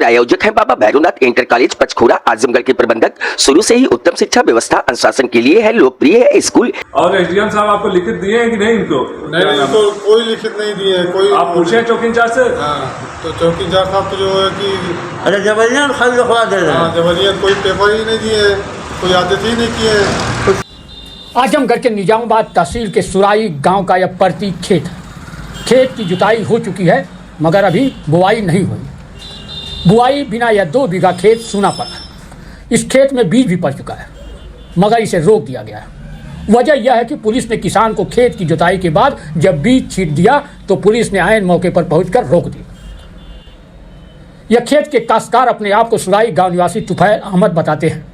प्रायोजक हैं बाबा Bhairavnath inter college पंचखोरा Azamgarh के प्रबंधक। शुरू से ही उत्तम शिक्षा व्यवस्था अनुशासन के लिए है, लोकप्रिय है स्कूल। और एसडीएम साहब आपको लिखित दिए हैं कि नहीं? इनको नहीं, इनको कोई लिखित नहीं दिए है। कोई आप पूछे चौकी इंचार्ज से? हाँ, तो चौकी इंचार्ज साहब तो जो है कि अरे जबरिया खाली लिखवा दे रहे हैं। जबरिया कोई पेपर ही नहीं दिए, कोई आदेश ही नहीं किए। आजमगढ़ के निजामाबाद तहसील के सुराई गांव का यह प्रति खेत है। खेत की जुताई हो चुकी है मगर अभी बुआई नहीं हुई। बुआई बिना यह 2 बीघा खेत सूना पड़ा। इस खेत में बीज भी पड़ चुका है मगर इसे रोक दिया गया है। वजह यह है कि पुलिस ने किसान को खेत की जुताई के बाद जब बीज छींट दिया तो पुलिस ने ऐन मौके पर पहुंचकर रोक दिया। यह खेत के काश्तकार अपने आप को सुराई गांव निवासी तुफैल अहमद बताते हैं।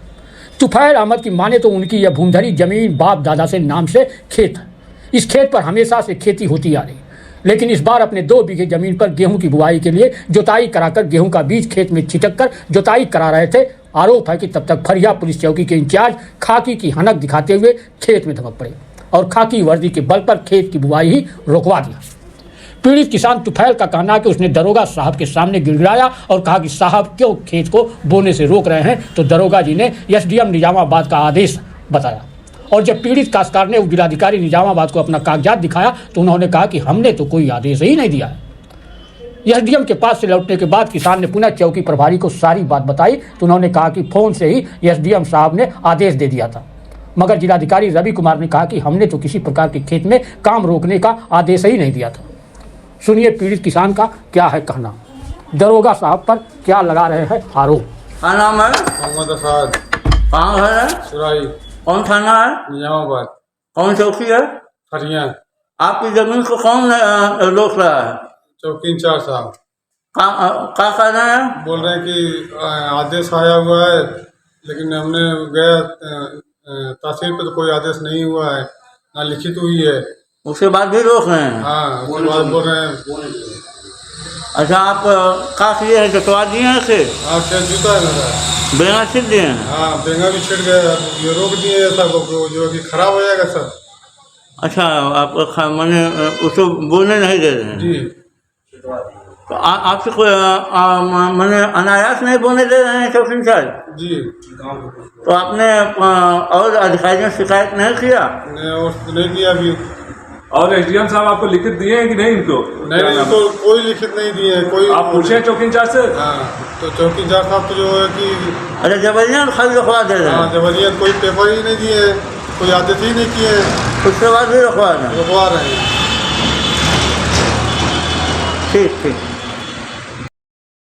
तुफैल अहमद की माने तो उनकी यह भूमधरी जमीन बाप दादा से नाम से खेत है। इस खेत पर हमेशा से खेती होती आ रही, लेकिन इस बार अपने 2 बीघे जमीन पर गेहूं की बुआई के लिए जुताई कराकर गेहूं का बीज खेत में छिटक कर जुताई करा रहे थे। आरोप है कि तब तक फरिया पुलिस चौकी के इंचार्ज खाकी की हनक दिखाते हुए खेत में धमक पड़े और खाकी वर्दी के बल पर खेत की बुआई ही रोकवा दिया। पीड़ित किसान तुफैल का कहना है कि उसने दरोगा साहब के सामने गिड़गिड़ाया और कहा कि साहब क्यों खेत को बोने से रोक रहे हैं, तो दरोगा जी ने एसडीएम निजामाबाद का आदेश बताया। और जब पीड़ित काश्तकार ने जिलाधिकारी निजामाबाद को अपना कागजात दिखाया तो उन्होंने कहा कि हमने तो कोई आदेश ही नहीं दिया है। एसडीएम के पास से लौटने के बाद किसान ने पुनः चौकी प्रभारी को सारी बात बताई तो उन्होंने कहा कि फोन से ही एसडीएम साहब ने आदेश दे दिया था, मगर जिलाधिकारी रवि कुमार ने कहा कि हमने तो किसी प्रकार के खेत में काम रोकने का आदेश ही नहीं दिया था। सुनिए पीड़ित किसान का क्या है कहना, दरोगा साहब पर क्या लगा रहे हैं आरोप। क्या नाम है? मोहम्मद असाद। कहाँ घर है? सुराई। कौन थाना है? निजामाबाद। कौन चौकी है? फरिया। आपकी जमीन को कौन रोक रहा है? चौकी इंचार्ज साहब। क्या कर रहे हैं? बोल रहे हैं कि आदेश आया हुआ है, लेकिन हमने गया तहसील पे तो कोई आदेश नहीं हुआ है, ना लिखित हुई है। उसके बाद भी रोक रहे हैं? हाँ, उसके बाद बोल रहे हैं। अच्छा, आप क्या किए हैं? जतवा दिए हैं इसे? हाँ, खेत जुता है मेरा। बेंगा छिट दिए हैं? हाँ, बेंगा भी छिट गया, ये रोक दिए सब, जो कि खराब हो जाएगा सब। अच्छा, आप मैंने उसको बोलने नहीं दे रहे हैं? जी। तो आपसे कोई मैंने अनायास नहीं बोलने दे रहे हैं चौकी इंचार्ज जी। तो आपने और अधिकारियों से शिकायत नहीं किया? नहीं किया अभी। और एसडीएम साहब आपको लिखित दिए हैं कि नहीं? इनको नहीं, इनको कोई लिखित नहीं दिए है। कोई आप पूछे चौकी इंचार्ज से? हाँ, तो चौकी इंचार्ज साहब तो जो है कि अरे जबरिया खाली लिखवा दे रहे हैं। हाँ, जबरिया कोई पेपर ही नहीं दिए, कोई आदेश ही नहीं किए, उसके बाद भी लिखवा रहे हैं। रुकवा रहे हैं। ठीक ठीक।